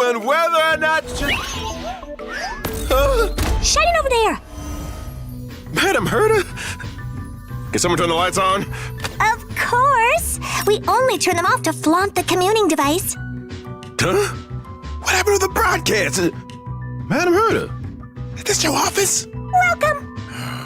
on whether or not Shining over there. Madam Herta? Can someone turn the lights on? Of course. We only turn them off to flaunt the communing device. Huh? What happened to the broadcast? Madam Herta, is this your office? Welcome.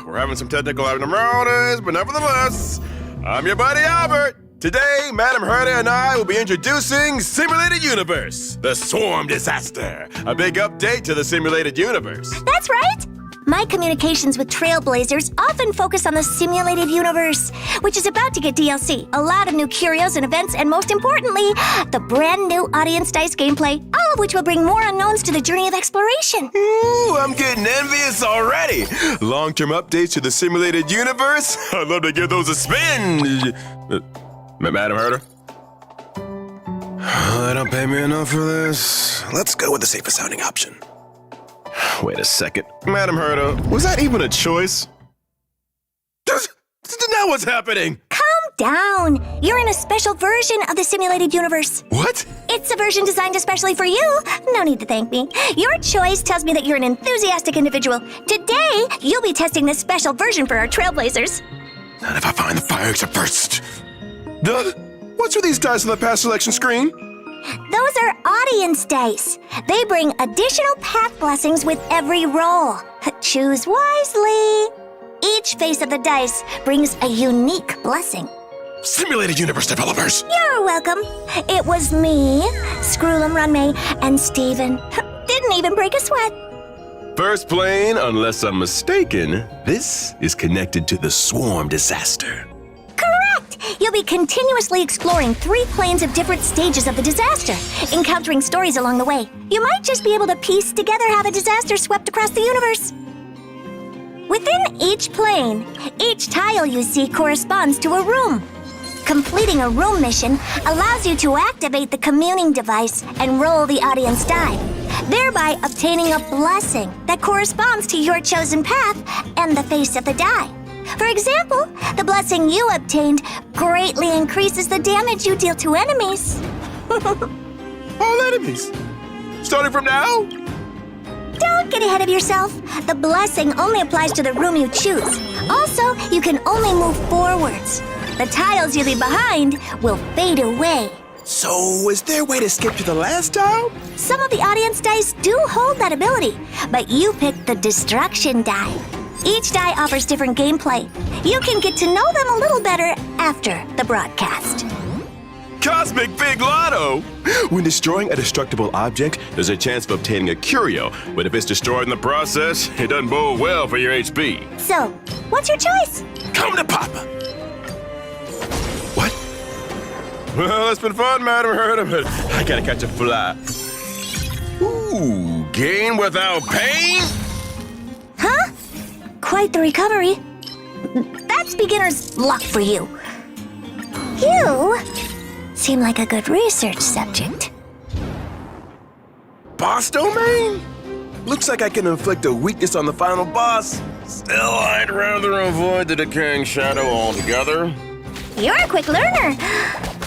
We're having some technical abnormalities, but nevertheless, I'm your buddy Owlbert. Today, Madam Herta and I will be introducing Simulated Universe, the Swarm Disaster, a big update to the simulated universe. That's right. My communications with Trailblazers often focus on the simulated universe, which is about to get DLC, a lot of new curios and events, and most importantly, the brand new audience dice gameplay, all of which will bring more unknowns to the journey of exploration. Ooh, I'm getting envious already. Long-term updates to the simulated universe? I'd love to give those a spin. Madam Herta? They don't pay me enough for this. Let's go with the safest sounding option. Wait a second. Madam Herta, was that even a choice? Now what's happening? Calm down. You're in a special version of the simulated universe. What? It's a version designed especially for you. No need to thank me. Your choice tells me that you're an enthusiastic individual. Today, you'll be testing this special version for our Trailblazers. Not if I find the fire exit first. What's with these dice on the pass selection screen? Those are audience dice. They bring additional path blessings with every roll. Choose wisely. Each face of the dice brings a unique blessing. Simulated Universe developers. You're welcome. It was me, Scroolum Runmay, and Steven. Didn't even break a sweat. First plane, unless I'm mistaken, this is connected to the Swarm Disaster. Correct! You'll be continuously exploring 3 planes of different stages of the disaster, encountering stories along the way. You might just be able to piece together how the disaster swept across the universe. Within each plane, each tile you see corresponds to a room. Completing a room mission allows you to activate the communing device and roll the audience die, thereby obtaining a blessing that corresponds to your chosen path and the face of the die. For example, the blessing you obtained greatly increases the damage you deal to enemies. All enemies? Starting from now? Don't get ahead of yourself. The blessing only applies to the room you choose. Also, you can only move forwards. The tiles you leave behind will fade away. So, is there a way to skip to the last tile? Some of the audience dice do hold that ability, but you picked the destruction die. Each die offers different gameplay. You can get to know them a little better after the broadcast. Cosmic Big Lotto! When destroying a destructible object, there's a chance of obtaining a curio, but if it's destroyed in the process, it doesn't bode well for your HP. So, what's your choice? Come to Papa! What? Well, it's been fun, Madam Herta, but I gotta catch a fly. Ooh, gain without pain? Huh? Quite the recovery. That's beginner's luck for you. You seem like a good research subject. Boss domain? Looks like I can inflict a weakness on the final boss. Still, I'd rather avoid the decaying shadow altogether. You're a quick learner.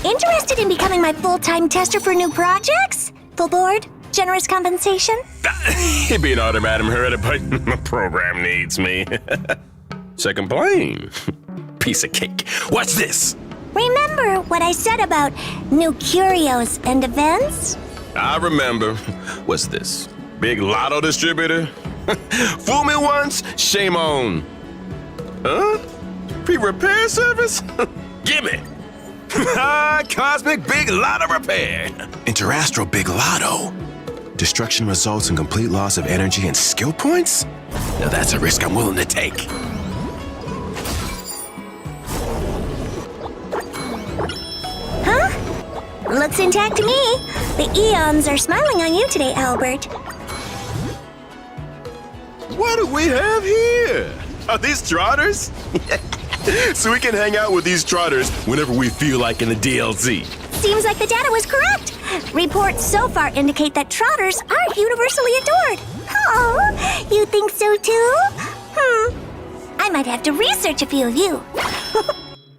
Interested in becoming my full-time tester for new projects? Full board? Generous compensation? It'd be an honor, Madam Herta, but the program needs me. Second plane. Piece of cake. What's this? Remember what I said about new curios and events? I remember. What's this? Big lotto distributor? Fool me once, shame on. Huh? Pre-repair service? Gimme! Cosmic Big Lotto Repair! Interastral Big Lotto? Destruction results in complete loss of energy and skill points? Now that's a risk I'm willing to take. Huh? Looks intact to me. The eons are smiling on you today, Owlbert. What do we have here? Are these trotters? So we can hang out with these trotters whenever we feel like in the DLC. Seems like the data was correct. Reports so far indicate that trotters are universally adored. Oh, you think so too? I might have to research a few of you.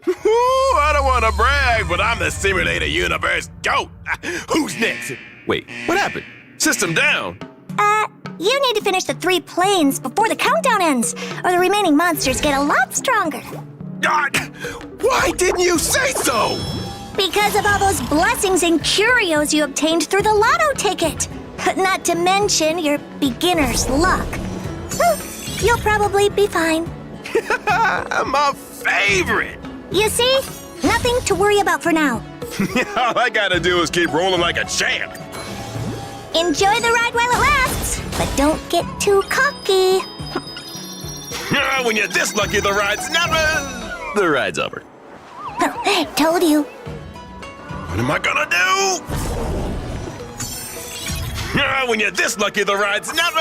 Ooh, I don't want to brag, but I'm the simulated universe GOAT. Who's next? Wait, what happened? system down. You need to finish the 3 planes before the countdown ends, or the remaining monsters get a lot stronger. God, why didn't you say so? Because of all those blessings and curios you obtained through the lotto ticket. Not to mention your beginner's luck. You'll probably be fine. My favorite. You see? Nothing to worry about for now. All I gotta do is keep rolling like a champ. Enjoy the ride while it lasts, but don't get too cocky. When you're this lucky, the ride's never... The ride's over. Told you. What am I gonna do? When you're this lucky, the ride's never...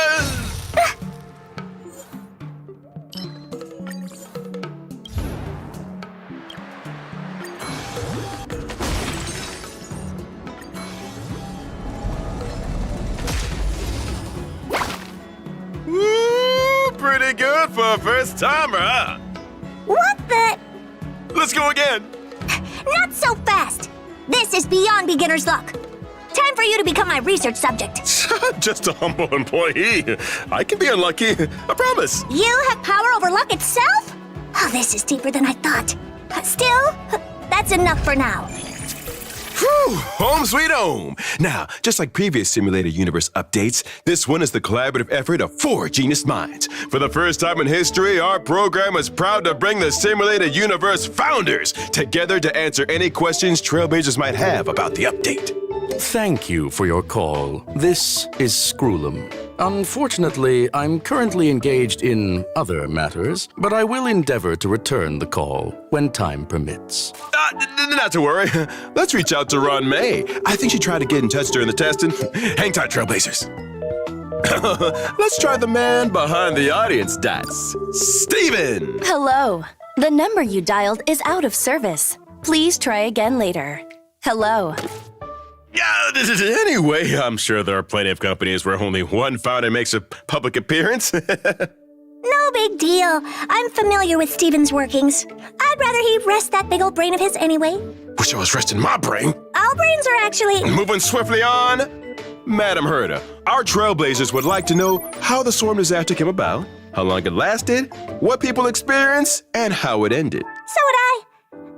Woo, pretty good for a first timer, huh? What the? Let's go again. Not so fast. This is beyond beginner's luck. Time for you to become my research subject. Just a humble employee. I can be unlucky, I promise. You have power over luck itself? Oh, this is deeper than I thought. Still, that's enough for now. Whew, home sweet home. Now, just like previous Simulated Universe updates, this one is the collaborative effort of 4 genius minds. For the first time in history, our program is proud to bring the Simulated Universe founders together to answer any questions Trailblazers might have about the update. Thank you for your call. This is Scroolum. Unfortunately, I'm currently engaged in other matters, but I will endeavor to return the call when time permits. Not to worry. Let's reach out to Ron May. I think she tried to get in touch during the testing. Hang tight, Trailblazers. Let's try the man behind the audience dice. Steven! Hello. The number you dialed is out of service. Please try again later. Hello. Anyway, I'm sure there are plenty of companies where only one founder makes a public appearance. No big deal. I'm familiar with Steven's workings. I'd rather he rest that big old brain of his anyway. Wish I was resting my brain. All brains are actually... Moving swiftly on. Madam Herta, our Trailblazers would like to know how the storm disaster came about, how long it lasted, what people experienced, and how it ended. So would I.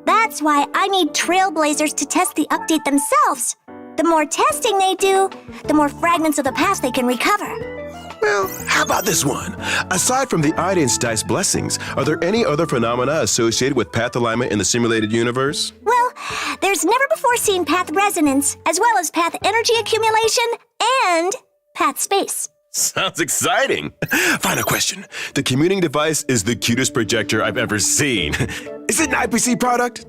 That's why I need Trailblazers to test the update themselves. The more testing they do, the more fragments of the past they can recover. Well, how about this one? Aside from the audience dice blessings, are there any other phenomena associated with path alignment in the simulated universe? Well, there's never before seen path resonance, as well as path energy accumulation and path space. Sounds exciting. Final question. The commuting device is the cutest projector I've ever seen. Is it an IPC product?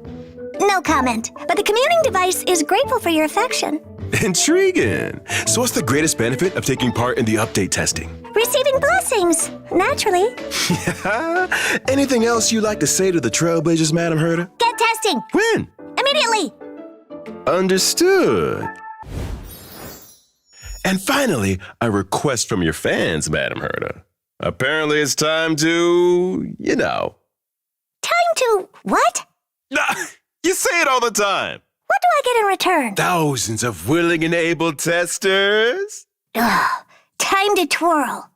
No comment, but the commuting device is grateful for your affection. Intriguing. So what's the greatest benefit of taking part in the update testing? Receiving blessings, naturally. Anything else you'd like to say to the Trailblazers, Madam Herta? Get testing! When? Immediately! Understood. And finally, a request from your fans, Madam Herta. Apparently it's time to, Time to what? You say it all the time. What do I get in return? Thousands of willing and able testers. Ugh, time to twirl.